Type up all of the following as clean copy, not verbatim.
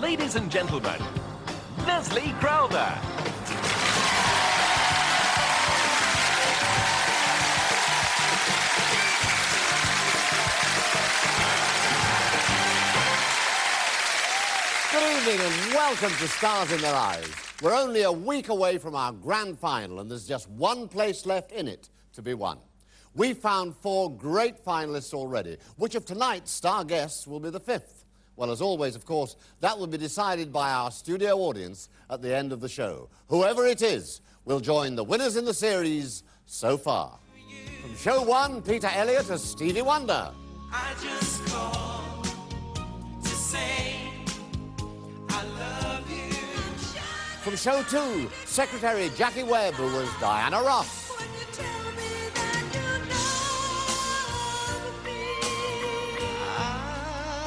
Ladies and gentlemen, Leslie Crowther. Good evening and welcome to Stars in Their Eyes. We're only a week away from our grand final and there's just one place left in it to be won. We've found 4 great finalists already. Which of tonight's star guests will be the 5th? Well, as always, of course, that will be decided by our studio audience at the end of the show. Whoever it is will join the winners in the series so far. From show 1, Peter Elliott as Stevie Wonder. I just called to say I love you. From show 2, Secretary Jackie Webb, who was Diana Ross.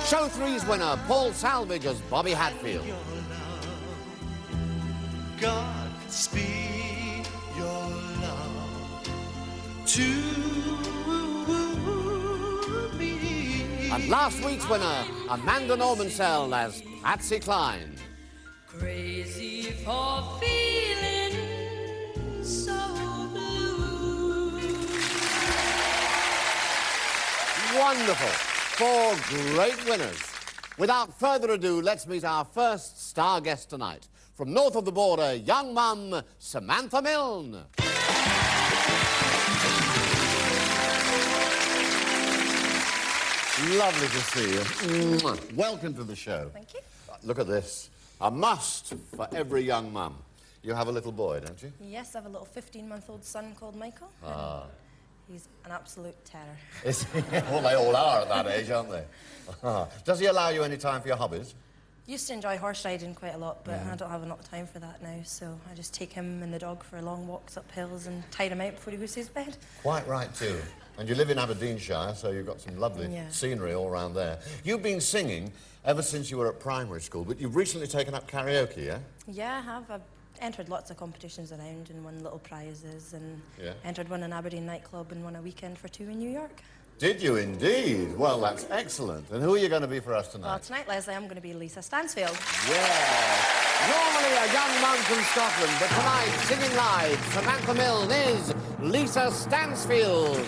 Show 3's winner, Paul Salvage as Bobby Hatfield. God speed your love to me. And last week's winner, Amanda Normansell as Patsy Cline. Crazy for feeling so blue. Wonderful. 4 great winners. Without further ado, let's meet our first star guest tonight. From north of the border, young mum, Samantha Milne. Lovely to see you. Mwah. Welcome to the show. Thank you. Look at this. A must for every young mum. You have a little boy, don't you? Yes, I have a little 15-month-old son called Michael. Ah. He's an absolute terror. Is he? Well, they all are at that age, aren't they? Does he allow you any time for your hobbies? Used to enjoy horse riding quite a lot, but I don't have enough time for that now, so I just take him and the dog for long walks up hills and tire him out before he goes to his bed. Quite right, too. And you live in Aberdeenshire, so you've got some lovely scenery all around there. You've been singing ever since you were at primary school, but you've recently taken up karaoke, yeah? Yeah, I have. I've entered lots of competitions around and won little prizes and entered one in Aberdeen nightclub and won a weekend for 2 in New York. Did you indeed? Well, that's excellent. And who are you going to be for us tonight? Well, tonight, Leslie, I'm going to be Lisa Stansfield. Yeah. Normally a young mum from Scotland, but tonight, singing live, Samantha Milne is Lisa Stansfield.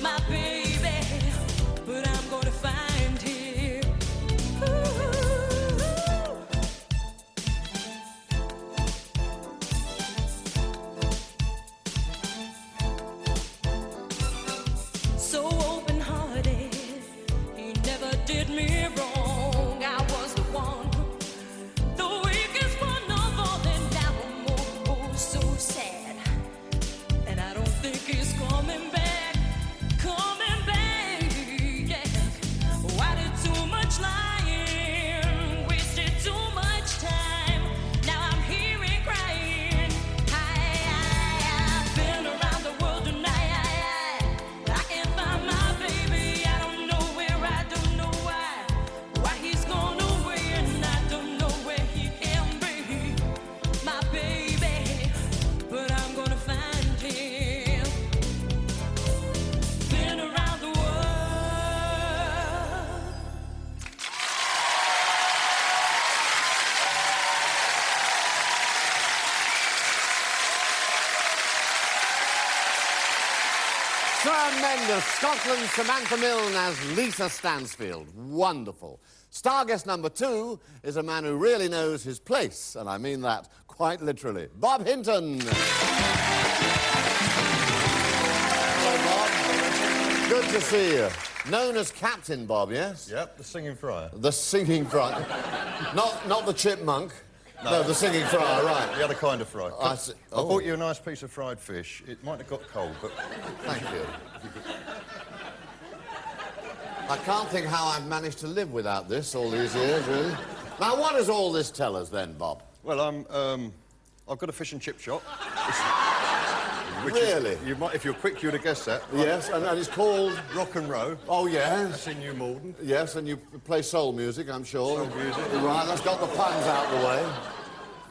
My baby, but I'm gonna find him. Ooh. of Scotland, Samantha Milne as Lisa Stansfield. Wonderful. Star guest number 2 is a man who really knows his place, and I mean that quite literally. Bob Hinton. Hello, Bob. Good to see you. Known as Captain Bob, yes? Yep, the singing friar. The singing friar. not the chipmunk. No, the singing friar, right. The other kind of fry. I see. I bought you a nice piece of fried fish. It might have got cold, but... Thank you. I can't think how I've managed to live without this all these years, really. Now, what does all this tell us, then, Bob? Well, I've got a fish and chip shop. Really? You might, if you're quick, you'd have guessed that. Yes, and it's called... Rock and Row. Oh, yes. That's in New Malden. Yes, and you play soul music, I'm sure. Soul music. Right, that's got the puns out the way.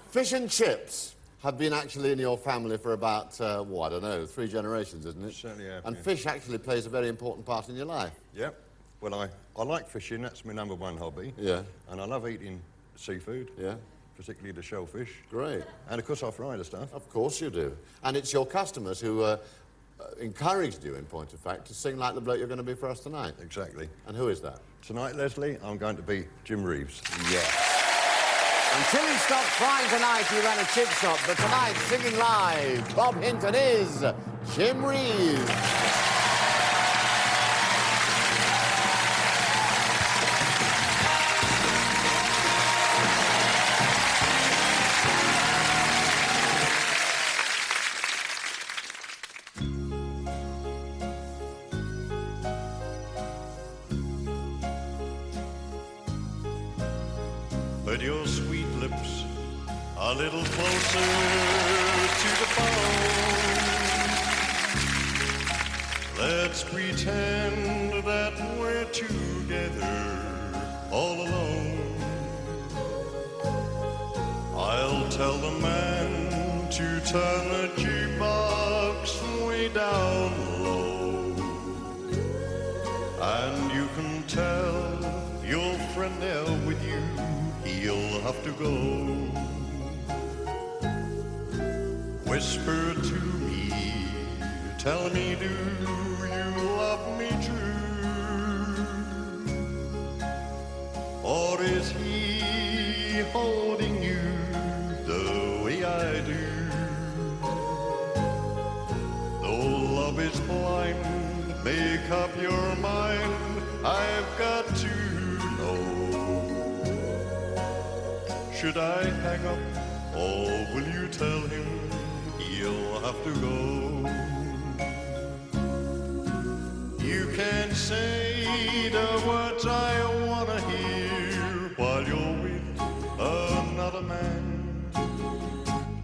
Fish and chips have been actually in your family for about, I don't know, 3 generations, isn't it? Certainly have, And yeah. fish actually plays a very important part in your life. Yep. Well, I like fishing. That's my #1 hobby. Yeah. And I love eating seafood. Yeah. Particularly the shellfish. Great. And, of course, I fry the stuff. Of course you do. And it's your customers who encouraged you, in point of fact, to sing like the bloke you're going to be for us tonight. Exactly. And who is that? Tonight, Leslie, I'm going to be Jim Reeves. Yes. Until he stopped frying tonight, he ran a chip shop. But tonight, singing live, Bob Hinton is Jim Reeves. Put your sweet lips a little closer to the phone. Let's pretend that we're together all alone. I'll tell the man to turn the jukebox way down low. And you can tell your friend there with you, he'll have to go. Whisper to me, tell me, do you love me true? Or is he holding you the way I do? Though love is blind, make up your mind, I've got to know. Should I hang up, or will you tell him he'll have to go? You can say the words I wanna hear while you're with another man.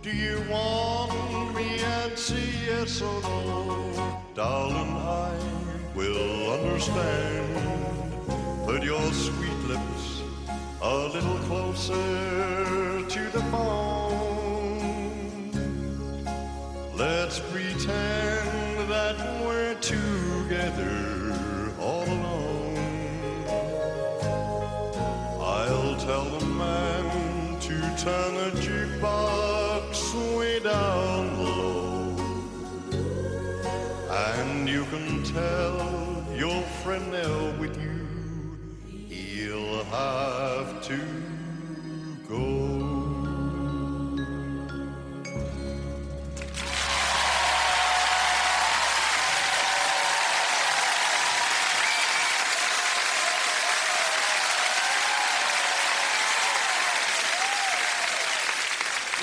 Do you want me and say yes or no? Darling, I will understand. Put your sweet lips a little closer to the phone. Let's pretend that we're together all alone. I'll tell the man to turn the jukebox way down low. And you can tell your friend there with you, he'll have to go.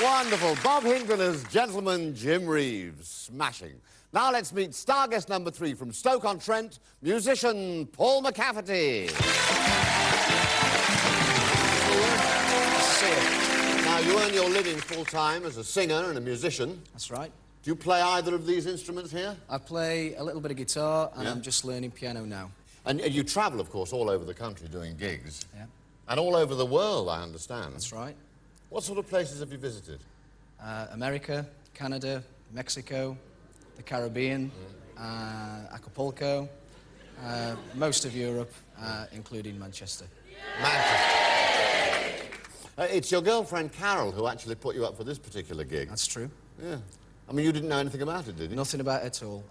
Wonderful. Bob Hinton as Gentleman Jim Reeves. Smashing. Now let's meet star guest number 3 from Stoke-on-Trent, musician Paul McCafferty. Now, you earn your living full-time as a singer and a musician. That's right. Do you play either of these instruments here? I play a little bit of guitar, and Yeah. I'm just learning piano now. And you travel, of course, all over the country doing gigs. Yeah, And all over the world, I understand. that's right. What sort of places have you visited? America, Canada, Mexico, the Caribbean, Acapulco, most of Europe, including Manchester. Manchester. It's your girlfriend, Carol, who actually put you up for this particular gig. That's true. Yeah. I mean, you didn't know anything about it, did you? Nothing about it at all.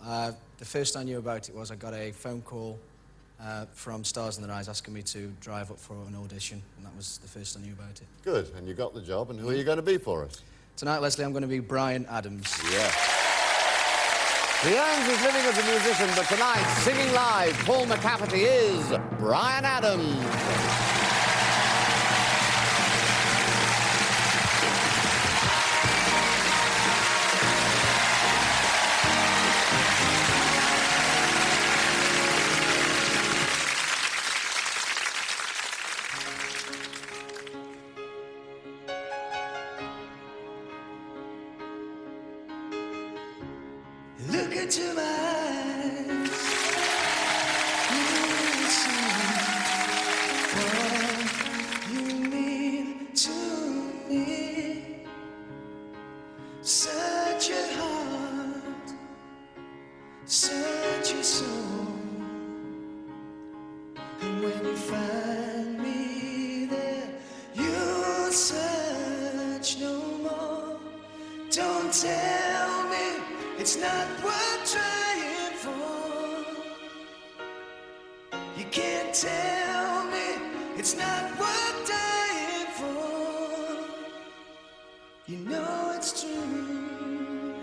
The first I knew about it was I got a phone call from Stars in Their Eyes asking me to drive up for an audition, and that was the first I knew about it. Good, and you got the job, and who are you going to be for us? Tonight, Leslie, I'm going to be Bryan Adams. Yeah. He earns his living as a musician, but tonight, singing live, Paul McCafferty is Bryan Adams. Look into my eyes. You see what you mean to me. Search your heart, search your soul, and when you find me there, you'll search no more. Don't tell me it's not worth trying for. You can't tell me it's not worth dying for. You know it's true.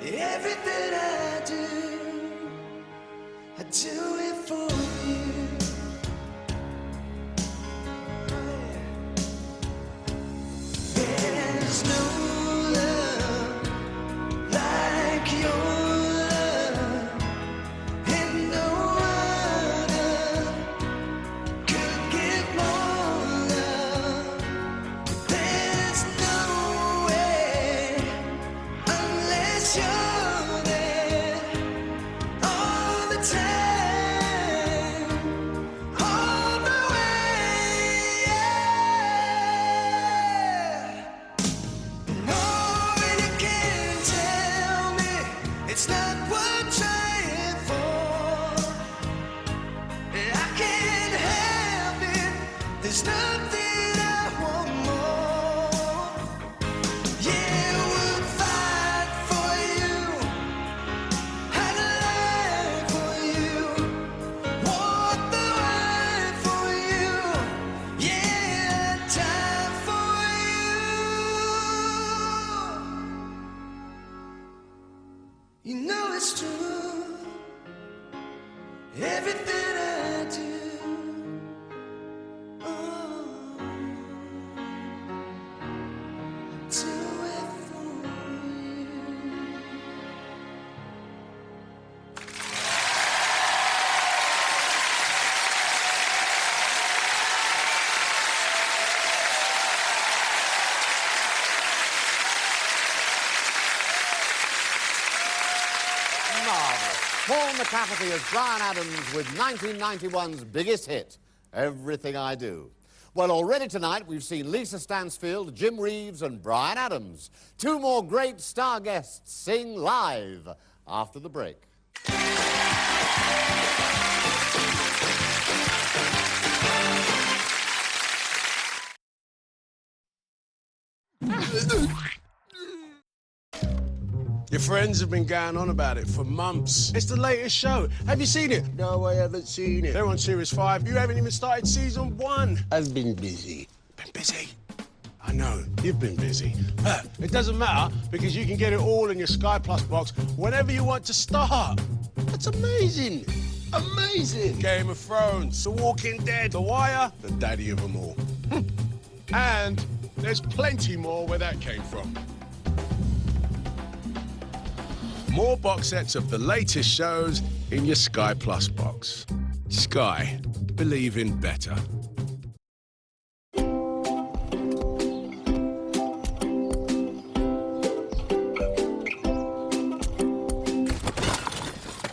Everything I do it for you. There's no love like your love, and no other could give more love. There's no way unless you're there all the time, all the way. Yeah. No, and you can't tell me it's not worth trying for. I can't help it. There's nothing I want more. Yeah, we'll fight for you. I'd lie for you. Walk the way for you. Yeah, I'd die for you. You know it's true. Everything I do, oh, do it for you. Marvellous. Paul McCafferty as Bryan Adams with 1991's biggest hit, Everything I Do. Well, already tonight we've seen Lisa Stansfield, Jim Reeves and Bryan Adams. Two more great star guests sing live after the break. Your friends have been going on about it for months. It's the latest show. Have you seen it? No, I haven't seen it. They're on Series 5. You haven't even started Season 1. I've been busy. Been busy? I know, you've been busy. But it doesn't matter because you can get it all in your Sky Plus box whenever you want to start. That's amazing. Amazing. Game of Thrones, The Walking Dead, The Wire, the daddy of them all. And there's plenty more where that came from. More box sets of the latest shows in your Sky Plus box. Sky. Believe in better.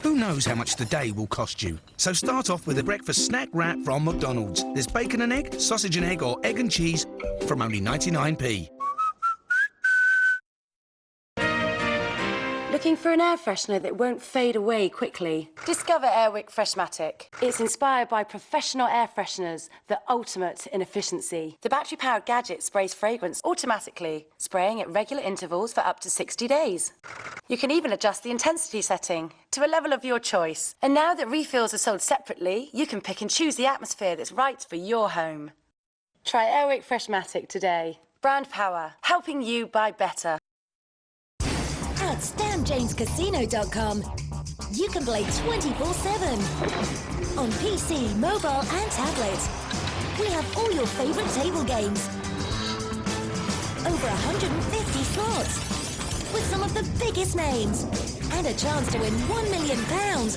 Who knows how much the day will cost you? So start off with a breakfast snack wrap from McDonald's. There's bacon and egg, sausage and egg, or egg and cheese from only 99p. Looking for an air freshener that won't fade away quickly? Discover Airwick Freshmatic. It's inspired by professional air fresheners, the ultimate in efficiency. The battery-powered gadget sprays fragrance automatically, spraying at regular intervals for up to 60 days. You can even adjust the intensity setting to a level of your choice. And now that refills are sold separately, you can pick and choose the atmosphere that's right for your home. Try Airwick Freshmatic today. Brand power, helping you buy better. At StanJamesCasino.com, you can play 24/7 on PC, mobile and tablet. We have all your favourite table games, over 150 slots, with some of the biggest names, and a chance to win £1 million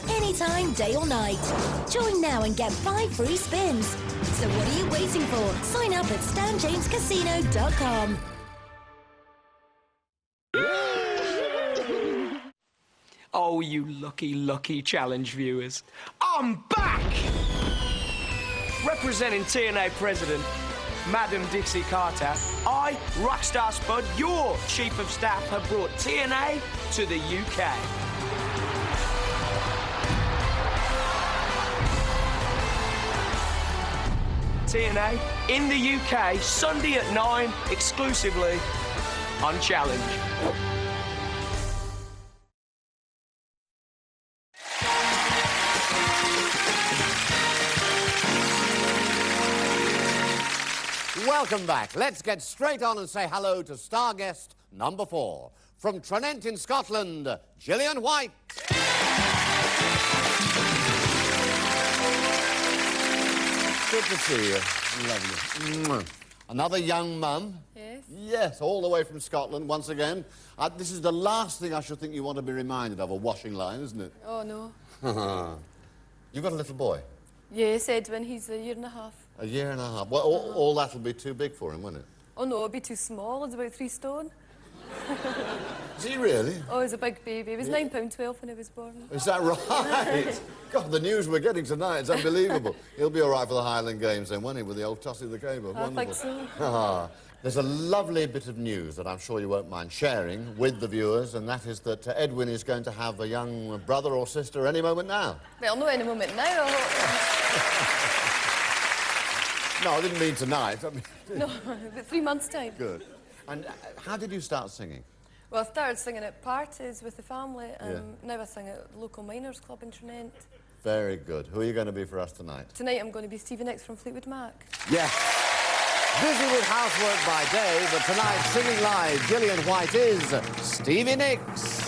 anytime, day or night. Join now and get 5 free spins. So what are you waiting for? Sign up at StanJamesCasino.com. Oh, you lucky, lucky challenge viewers. I'm back! Representing TNA President, Madam Dixie Carter, I, Rockstar Spud, your Chief of Staff, have brought TNA to the UK. TNA in the UK, Sunday at 9, exclusively on Challenge. Welcome back. Let's get straight on and say hello to star guest number 4. From Tranent in Scotland, Gillian White. Good to see you. Lovely. Another young mum. Yes. Yes, all the way from Scotland once again. This is the last thing I should think you want to be reminded of, a washing line, isn't it? Oh, no. You've got a little boy? Yes, Edwin, he's 1.5 years. A year and a half. Well, all that'll be too big for him, won't it? Oh, no, it'll be too small. It's about 3 stone. Is he really? Oh, he's a big baby. He was £9.12 when he was born. Is that right? God, the news we're getting tonight is unbelievable. He'll be all right for the Highland Games then, won't he, with the old toss of the cable? I think so. There's a lovely bit of news that I'm sure you won't mind sharing with the viewers, and that is that Edwin is going to have a young brother or sister any moment now. Well, not any moment now. No, I didn't mean tonight. I mean... No, about 3 months' time. Good. And how did you start singing? Well, I started singing at parties with the family. Yeah. Now I sing at the local miners' club in Tranent. Very good. Who are you going to be for us tonight? Tonight I'm going to be Stevie Nicks from Fleetwood Mac. Yes. Busy with housework by day, but tonight singing live, Gillian White is Stevie Nicks.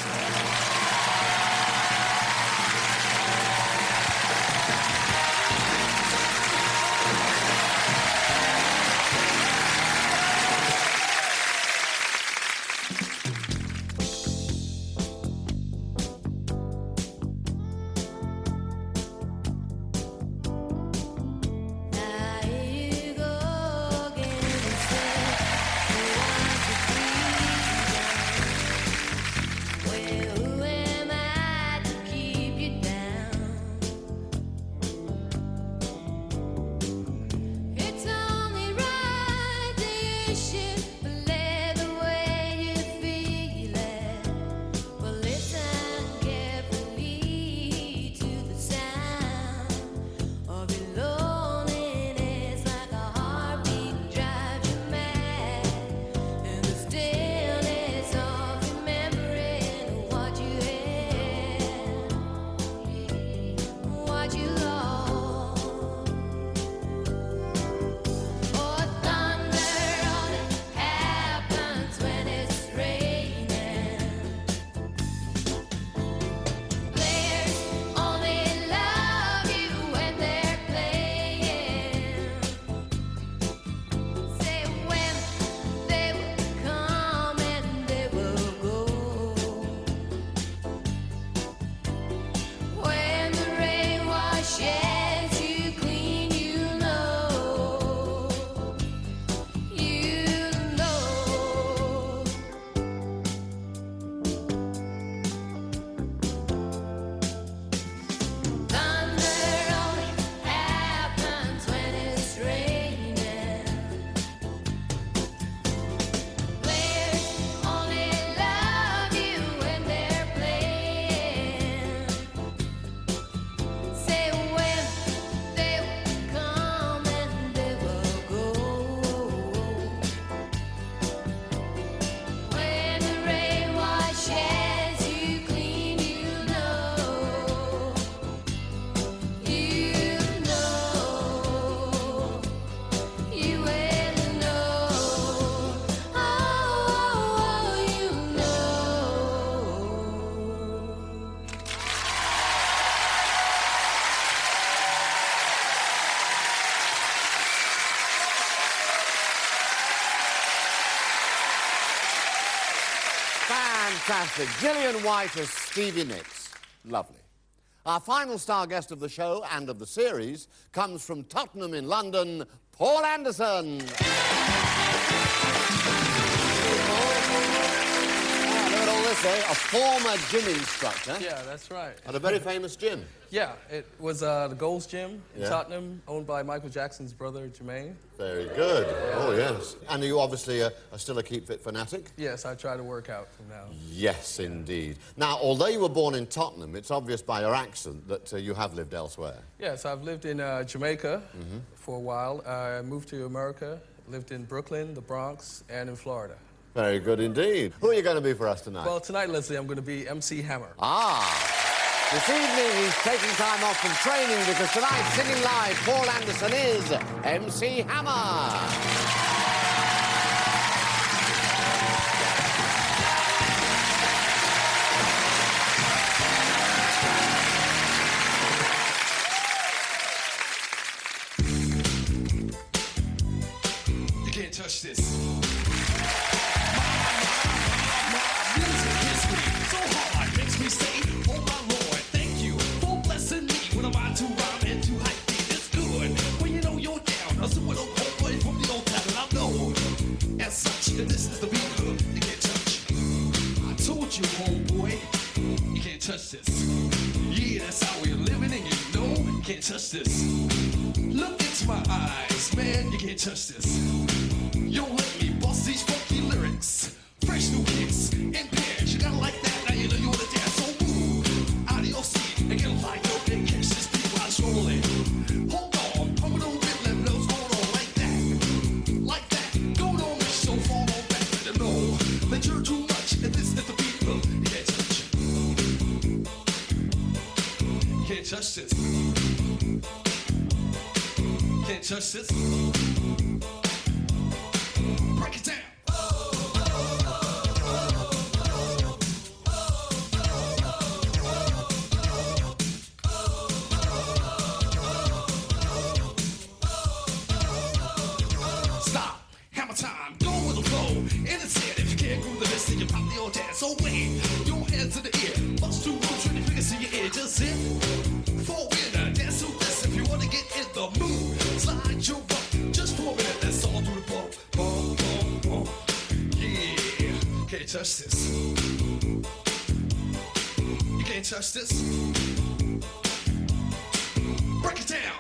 Fantastic. Gillian White as Stevie Nicks. Lovely. Our final star guest of the show and of the series comes from Tottenham in London, Paul Anderson. Look at all this, eh? A former gym instructor. Yeah, that's right. At a very famous gym. Yeah, it was the Gold's Gym in Yeah. Tottenham, owned by Michael Jackson's brother, Jermaine. Very good. Oh, yes. And you obviously are still a Keep Fit fanatic? Yes, I try to work out from now. Yes, indeed. Now, although you were born in Tottenham, it's obvious by your accent that you have lived elsewhere. Yes, I've lived in Jamaica for a while. I moved to America, lived in Brooklyn, the Bronx, and in Florida. Very good indeed. Who are you going to be for us tonight? Well, tonight, Leslie, I'm going to be MC Hammer. Ah! This evening, he's taking time off from training because tonight, singing live, Paul Anderson is MC Hammer. You can't touch this. Music hits me so hard, makes me say, oh my Lord, thank you for blessing me. What am I to rhyme and to hype me? It's good when you know you're down. A super old boy from the old town, and I know as such, and this is the beat hook you can't touch. I told you, homeboy, you can't touch this. Yeah, that's how we're living, and you know you can't touch this. Look into my eyes, man, you can't touch this. You don't let me bust these funky lyrics. Fresh new kicks in pairs. You gotta like that. Now you know you wanna dance. So move out of your seat and get like up and catch this beat while it's rolling. Hold on, pump it on bit, let me know what's going on like that. Like that. Go on, make so fall on back. Let them know that you're too much. And this is the beat. Look, you can't touch it. You can't touch this. You can't touch this. Break it down. Stop. Hammer time. Go with the flow. And it's it. If you can't groove the best, then you pop the old dance. So wait. Your hands in the air. Bust two moves, try to figure see your ear. Just hit. For winner. Dance to this if you want to get in the mood. Slide your butt. Just for a minute. That's all through the bump. Bump, bump, bump. Yeah. Can't touch this. You can't touch this. Break it down.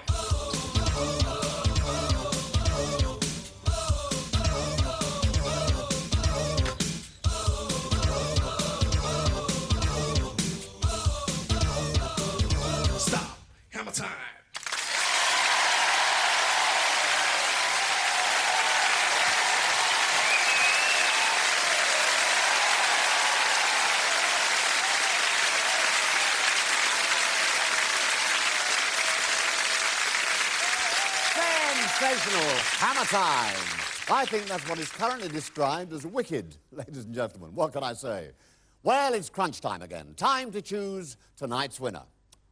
Stop. Hammer time. Sensational Hammer Time. I think that's what is currently described as wicked, ladies and gentlemen. What can I say? Well, it's crunch time again. Time to choose tonight's winner.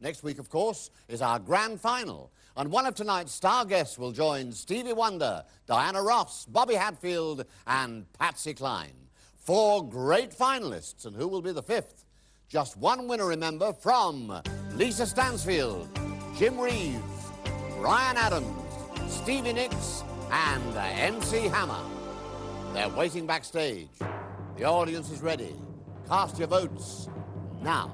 Next week, of course, is our grand final. And one of tonight's star guests will join Stevie Wonder, Diana Ross, Bobby Hatfield, and Patsy Cline. 4 great finalists. And who will be the 5th? Just one winner, remember, from Lisa Stansfield, Jim Reeves, Ryan Adams, Stevie Nicks, and MC Hammer. They're waiting backstage. The audience is ready. Cast your votes now.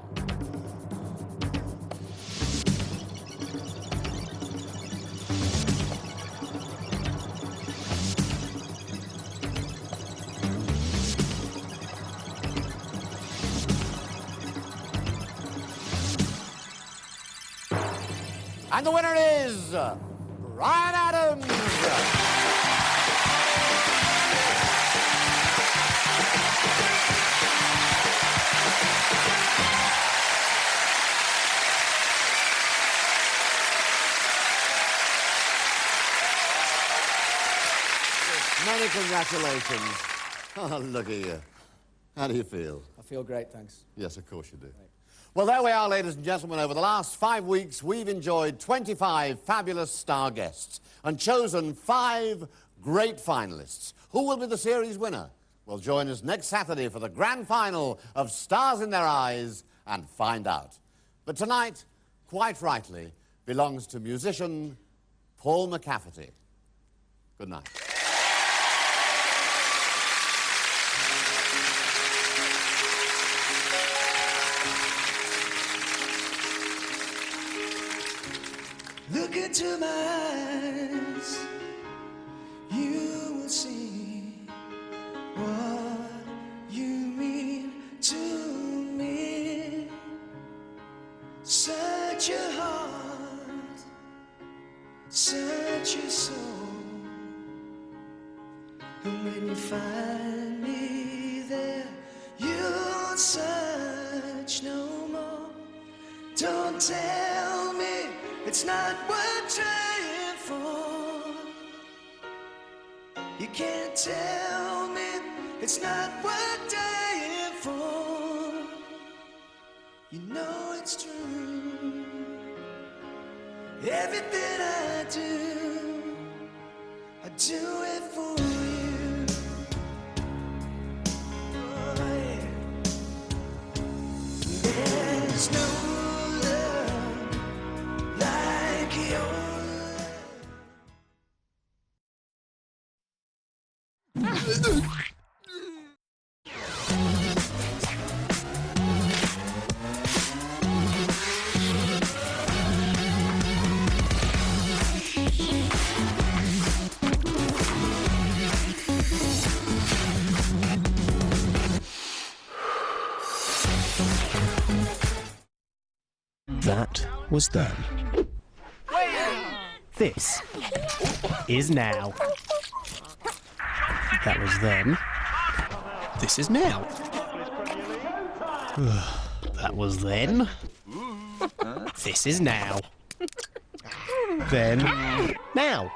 And the winner is Ryan Adams. Many congratulations. Oh, look at you. How do you feel? I feel great, thanks. Yes, of course you do. Well, there we are, ladies and gentlemen. Over the last 5 weeks, we've enjoyed 25 fabulous star guests and chosen 5 great finalists. Who will be the series winner? Well, join us next Saturday for the grand final of Stars in Their Eyes and find out. But tonight, quite rightly, belongs to musician Paul McCafferty. Good night. Look into my eyes, you will see what you mean to me. Search your heart, search your soul, and when you find me there, you'll search no more. Don't tell me it's not worth trying for. You can't tell me it's not worth dying for. You know it's true. Everything I do it for you. Oh, yeah. There's no love like your That was then. This is now. That was then. This is now. That was then. This is now. Then. Now.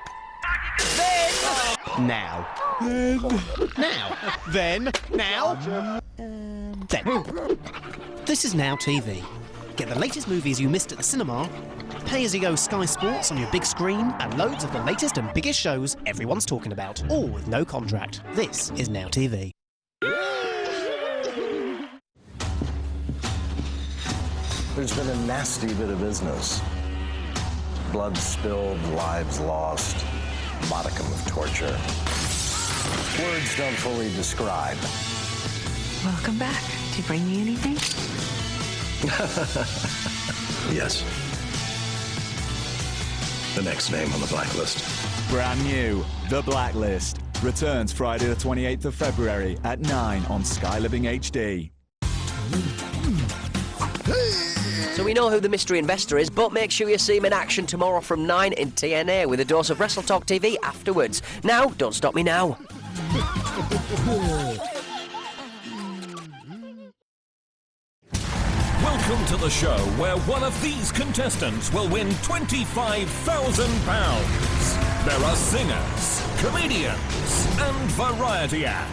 Now. Now. Then. Now. Then. This is Now TV. Get the latest movies you missed at the cinema, pay-as-you-go Sky Sports on your big screen, and loads of the latest and biggest shows everyone's talking about, all with no contract. This is Now TV. There's been a nasty bit of business. Blood spilled, lives lost, modicum of torture. Words don't fully describe. Welcome back. Did you bring me anything? Yes. The next name on the blacklist. Brand new, The Blacklist. Returns Friday the 28th of February at 9 on Sky Living HD. So we know who the mystery investor is, but make sure you see him in action tomorrow from 9 in TNA with a dose of WrestleTalk TV afterwards. Now, don't stop me now. Welcome to the show where one of these contestants will win £25,000. There are singers, comedians, and variety acts.